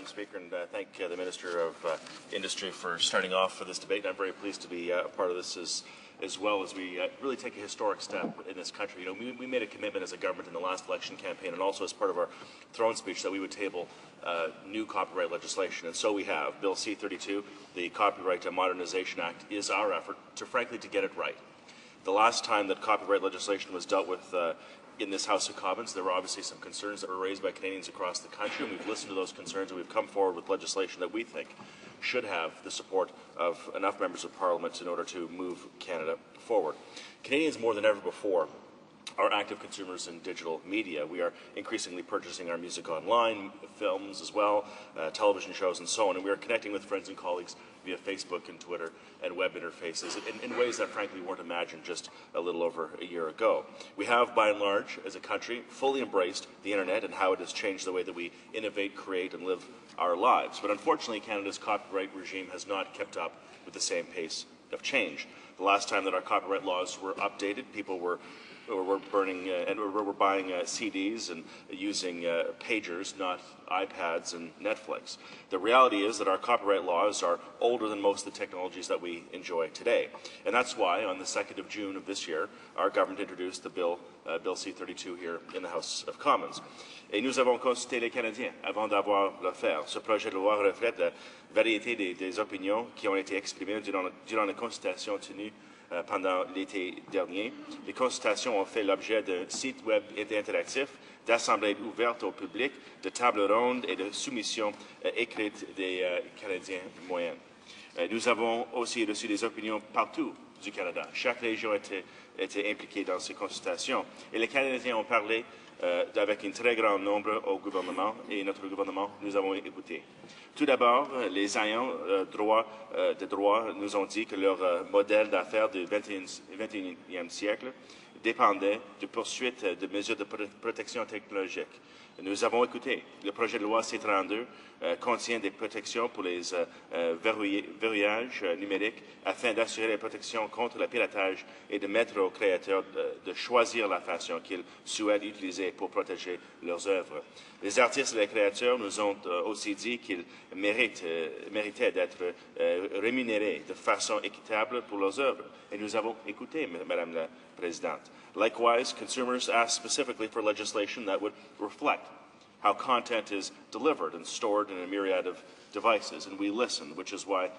Madam Speaker, and thank the Minister of Industry for starting off for this debate. I'm very pleased to be a part of this as well as we really take a historic step in this country. You know, we made a commitment as a government in the last election campaign and also as part of our throne speech that we would table new copyright legislation, and so we have. Bill C-32, the Copyright Modernization Act, is our effort to, frankly, to get it right. The last time that copyright legislation was dealt with in this House of Commons, there were obviously some concerns that were raised by Canadians across the country, and we've listened to those concerns and we've come forward with legislation that we think should have the support of enough members of Parliament in order to move Canada forward. Canadians, more than ever before, are active consumers in digital media. We are increasingly purchasing our music online, films as well, television shows and so on, and we are connecting with friends and colleagues via Facebook and Twitter and web interfaces in ways that frankly weren't imagined just a little over a year ago. We have, by and large, as a country, fully embraced the internet and how it has changed the way that we innovate, create and live our lives. But unfortunately, Canada's copyright regime has not kept up with the same pace of change. The last time that our copyright laws were updated, people were burning and were buying CDs and using pagers, not iPads and Netflix. The reality is that our copyright laws are older than most of the technologies that we enjoy today. And that's why, on the 2nd of June of this year, our government introduced the Bill C-32 here in the House of Commons. Et nous avons consulté les Canadiens avant d'avoir le faire. Ce projet de loi reflète la variété des opinions qui ont été exprimées durant la consultation tenue pendant l'été dernier. Les consultations ont fait l'objet d'un site web interactif, d'assemblées ouvertes au public, de tables rondes et de soumissions écrites des Canadiens moyens. Nous avons aussi reçu des opinions partout du Canada. Chaque région était impliquée dans ces consultations et les Canadiens ont parlé avec un très grand nombre au gouvernement et notre gouvernement nous avons écouté. Tout d'abord, les ayants de droit nous ont dit que leur modèle d'affaires du XXIe siècle dépendait de poursuite de mesures de protection technologique. Nous avons écouté. Le projet de loi C-32 contient des protections pour les verrouillages numériques afin d'assurer la protection contre le piratage et de mettre aux créateurs de choisir la façon qu'ils souhaitent utiliser pour protéger leurs œuvres. Les artistes et les créateurs nous ont aussi dit qu'ils méritaient d'être rémunérés de façon équitable pour leurs œuvres. Et nous avons écouté, Madame la Présidente. Likewise, consumers asked specifically for legislation that would reflect how content is delivered and stored in a myriad of devices, and we listened, which is why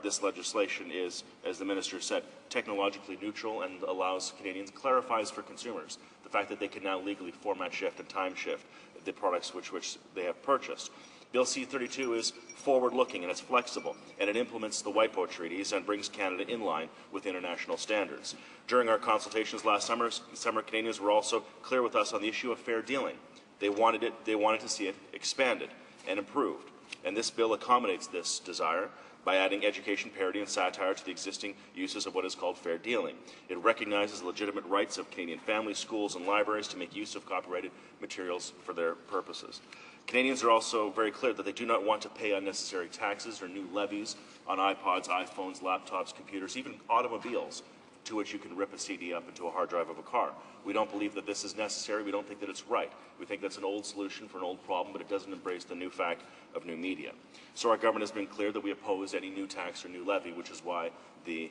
this legislation is, as the Minister said, technologically neutral and allows Canadians, clarifies for consumers the fact that they can now legally format shift and time shift the products which they have purchased. Bill C-32 is forward-looking and it's flexible, and it implements the WIPO treaties and brings Canada in line with international standards. During our consultations last summer, Canadians were also clear with us on the issue of fair dealing. They wanted to see it expanded and improved, and this bill accommodates this desire by adding education, parody, and satire to the existing uses of what is called fair dealing. It recognizes the legitimate rights of Canadian families, schools, and libraries to make use of copyrighted materials for their purposes. Canadians are also very clear that they do not want to pay unnecessary taxes or new levies on iPods, iPhones, laptops, computers, even automobiles, to which you can rip a CD up into a hard drive of a car. We don't believe that this is necessary. We don't think that it's right. We think that's an old solution for an old problem, but it doesn't embrace the new fact of new media. So our government has been clear that we oppose any new tax or new levy, which is why the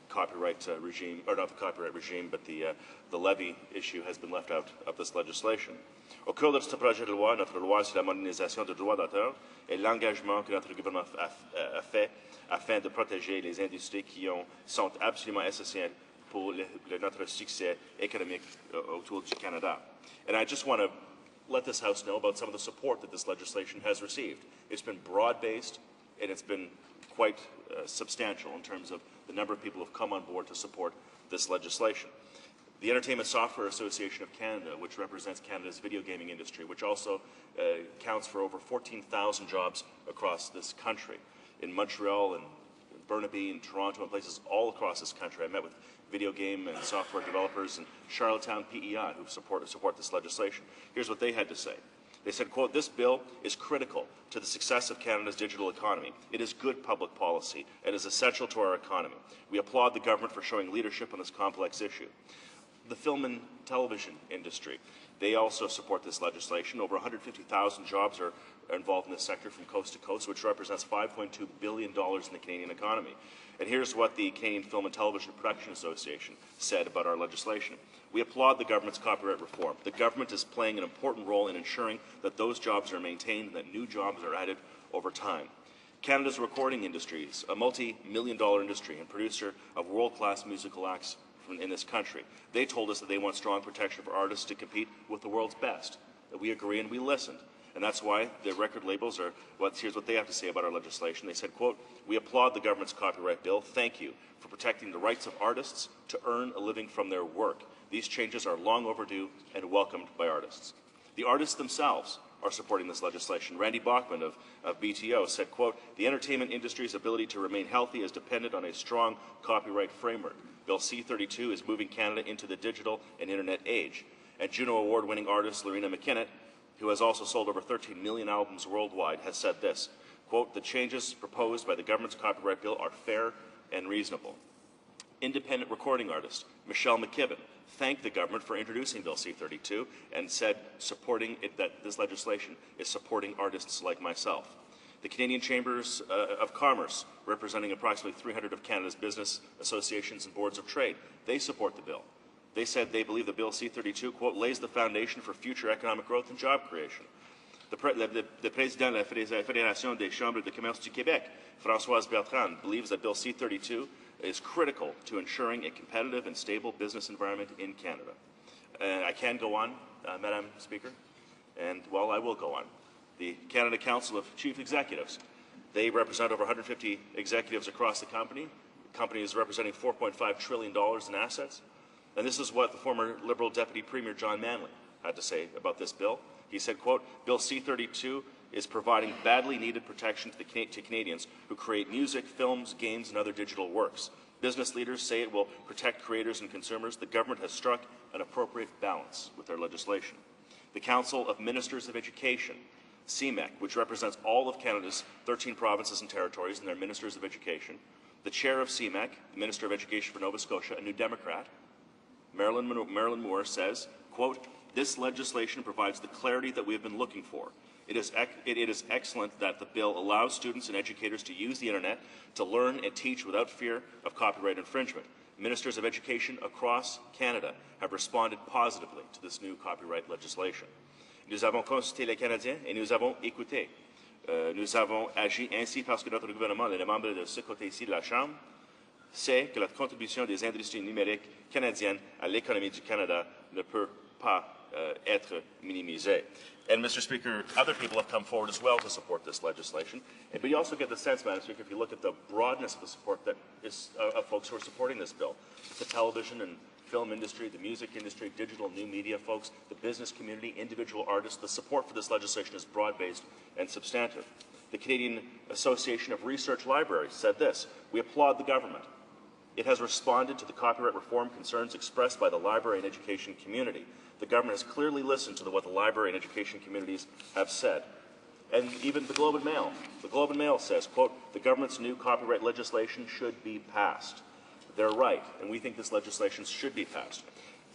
copyright regime, or not the copyright regime, but the levy issue has been left out of this legislation. Au cours de ce projet de loi, notre loi sur la modernisation du droit d'auteur et l'engagement que notre gouvernement a fait afin de protéger les industries qui sont absolument essentielles pour notre succès économique autour du Canada. And I just want to let this House know about some of the support that this legislation has received. It's been broad-based and it's been quite substantial in terms of the number of people who have come on board to support this legislation. The Entertainment Software Association of Canada, which represents Canada's video gaming industry, which also counts for over 14,000 jobs across this country, in Montreal and Burnaby and Toronto and places all across this country. I met with video game and software developers in Charlottetown, PEI, who support this legislation. Here's what they had to say. They said, quote, "This bill is critical to the success of Canada's digital economy. It is good public policy and is essential to our economy. We applaud the government for showing leadership on this complex issue." The film and television industry, They also support this legislation. Over 150,000 jobs are involved in this sector from coast to coast, which represents $5.2 billion in the Canadian economy. And here's what the Canadian Film and Television Production Association said about our legislation. We applaud the government's copyright reform. The government is playing an important role in ensuring that those jobs are maintained and that new jobs are added over time. Canada's recording industry is a multi-million-dollar industry and producer of world-class musical acts in this country. They told us that they want strong protection for artists to compete with the world's best. We agree and we listened. And that's why the record labels are, here's what they have to say about our legislation. They said, quote, "We applaud the government's copyright bill. Thank you for protecting the rights of artists to earn a living from their work. These changes are long overdue and welcomed by artists." The artists themselves are supporting this legislation. Randy Bachman of BTO said, quote, "The entertainment industry's ability to remain healthy is dependent on a strong copyright framework. Bill C-32 is moving Canada into the digital and internet age." And Juno Award-winning artist Lorena McKinnon, who has also sold over 13 million albums worldwide, has said this, quote, "The changes proposed by the government's copyright bill are fair and reasonable." Independent recording artist Michelle McKibben thanked the government for introducing Bill C-32 and said supporting it, that this legislation is supporting artists like myself. The Canadian Chambers of Commerce, representing approximately 300 of Canada's business associations and boards of trade, they support the bill. They said they believe the Bill C-32, quote, "lays the foundation for future economic growth and job creation." The Président de la Fédération des Chambres de Commerce du Québec, Françoise Bertrand, believes that Bill C-32 is critical to ensuring a competitive and stable business environment in Canada. I can go on, Madam Speaker, and, well, I will go on. The Canada Council of Chief Executives, they represent over 150 executives across the company. The company is representing $4.5 trillion in assets. And this is what the former Liberal Deputy Premier John Manley had to say about this bill. He said, quote, "Bill C-32 is providing badly needed protection to Canadians who create music, films, games, and other digital works. Business leaders say it will protect creators and consumers. The government has struck an appropriate balance with their legislation." The Council of Ministers of Education, CMEC, which represents all of Canada's 13 provinces and territories and their ministers of education. The chair of CMEC, the Minister of Education for Nova Scotia, a New Democrat, Marilyn Moore, says, quote, "This legislation provides the clarity that we have been looking for. It is excellent that the bill allows students and educators to use the internet to learn and teach without fear of copyright infringement. Ministers of education across Canada have responded positively to this new copyright legislation. Nous avons consulté les Canadiens et nous avons écouté. Nous avons agi ainsi parce que notre gouvernement et les membres de ce côté-ci de la Chambre sait que la contribution des industries numériques canadiennes à l'économie du Canada ne peut pas être minimisée." And, Mr. Speaker, other people have come forward as well to support this legislation. But you also get the sense, Madam Speaker, if you look at the broadness of the support that is of folks who are supporting this bill, the television and film industry, the music industry, digital new media folks, the business community, individual artists, the support for this legislation is broad-based and substantive. The Canadian Association of Research Libraries said this, "We applaud the government. It has responded to the copyright reform concerns expressed by the library and education community. The government has clearly listened to what the library and education communities have said." And even the Globe and Mail says, quote, "The government's new copyright legislation should be passed." They're right, and we think this legislation should be passed.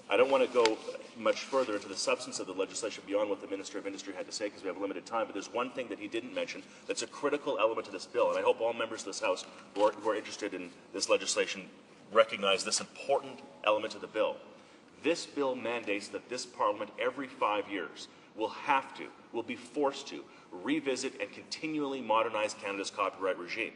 I don't want to go much further into the substance of the legislation beyond what the Minister of Industry had to say because we have limited time, but there's one thing that he didn't mention that's a critical element to this bill, and I hope all members of this House who are interested in this legislation recognize this important element of the bill. This bill mandates that this Parliament every 5 years will be forced to revisit and continually modernize Canada's copyright regime.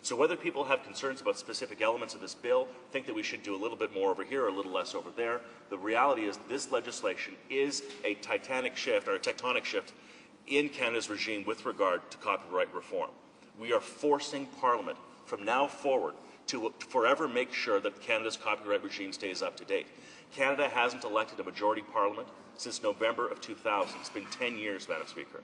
So whether people have concerns about specific elements of this bill, think that we should do a little bit more over here or a little less over there, the reality is this legislation is a tectonic shift in Canada's regime with regard to copyright reform. We are forcing Parliament from now forward to forever make sure that Canada's copyright regime stays up to date. Canada hasn't elected a majority Parliament since November of 2000. It's been 10 years, Madam Speaker.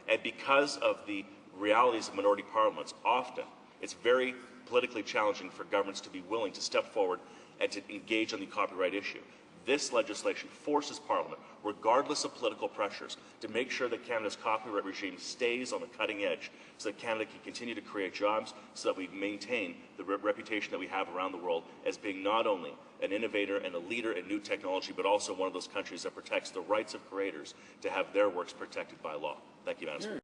And because of the realities of minority parliaments, often it's very politically challenging for governments to be willing to step forward and to engage on the copyright issue. this legislation forces Parliament, regardless of political pressures, to make sure that Canada's copyright regime stays on the cutting edge so that Canada can continue to create jobs, so that we maintain the reputation that we have around the world as being not only an innovator and a leader in new technology, but also one of those countries that protects the rights of creators to have their works protected by law. Thank you, Madam Speaker.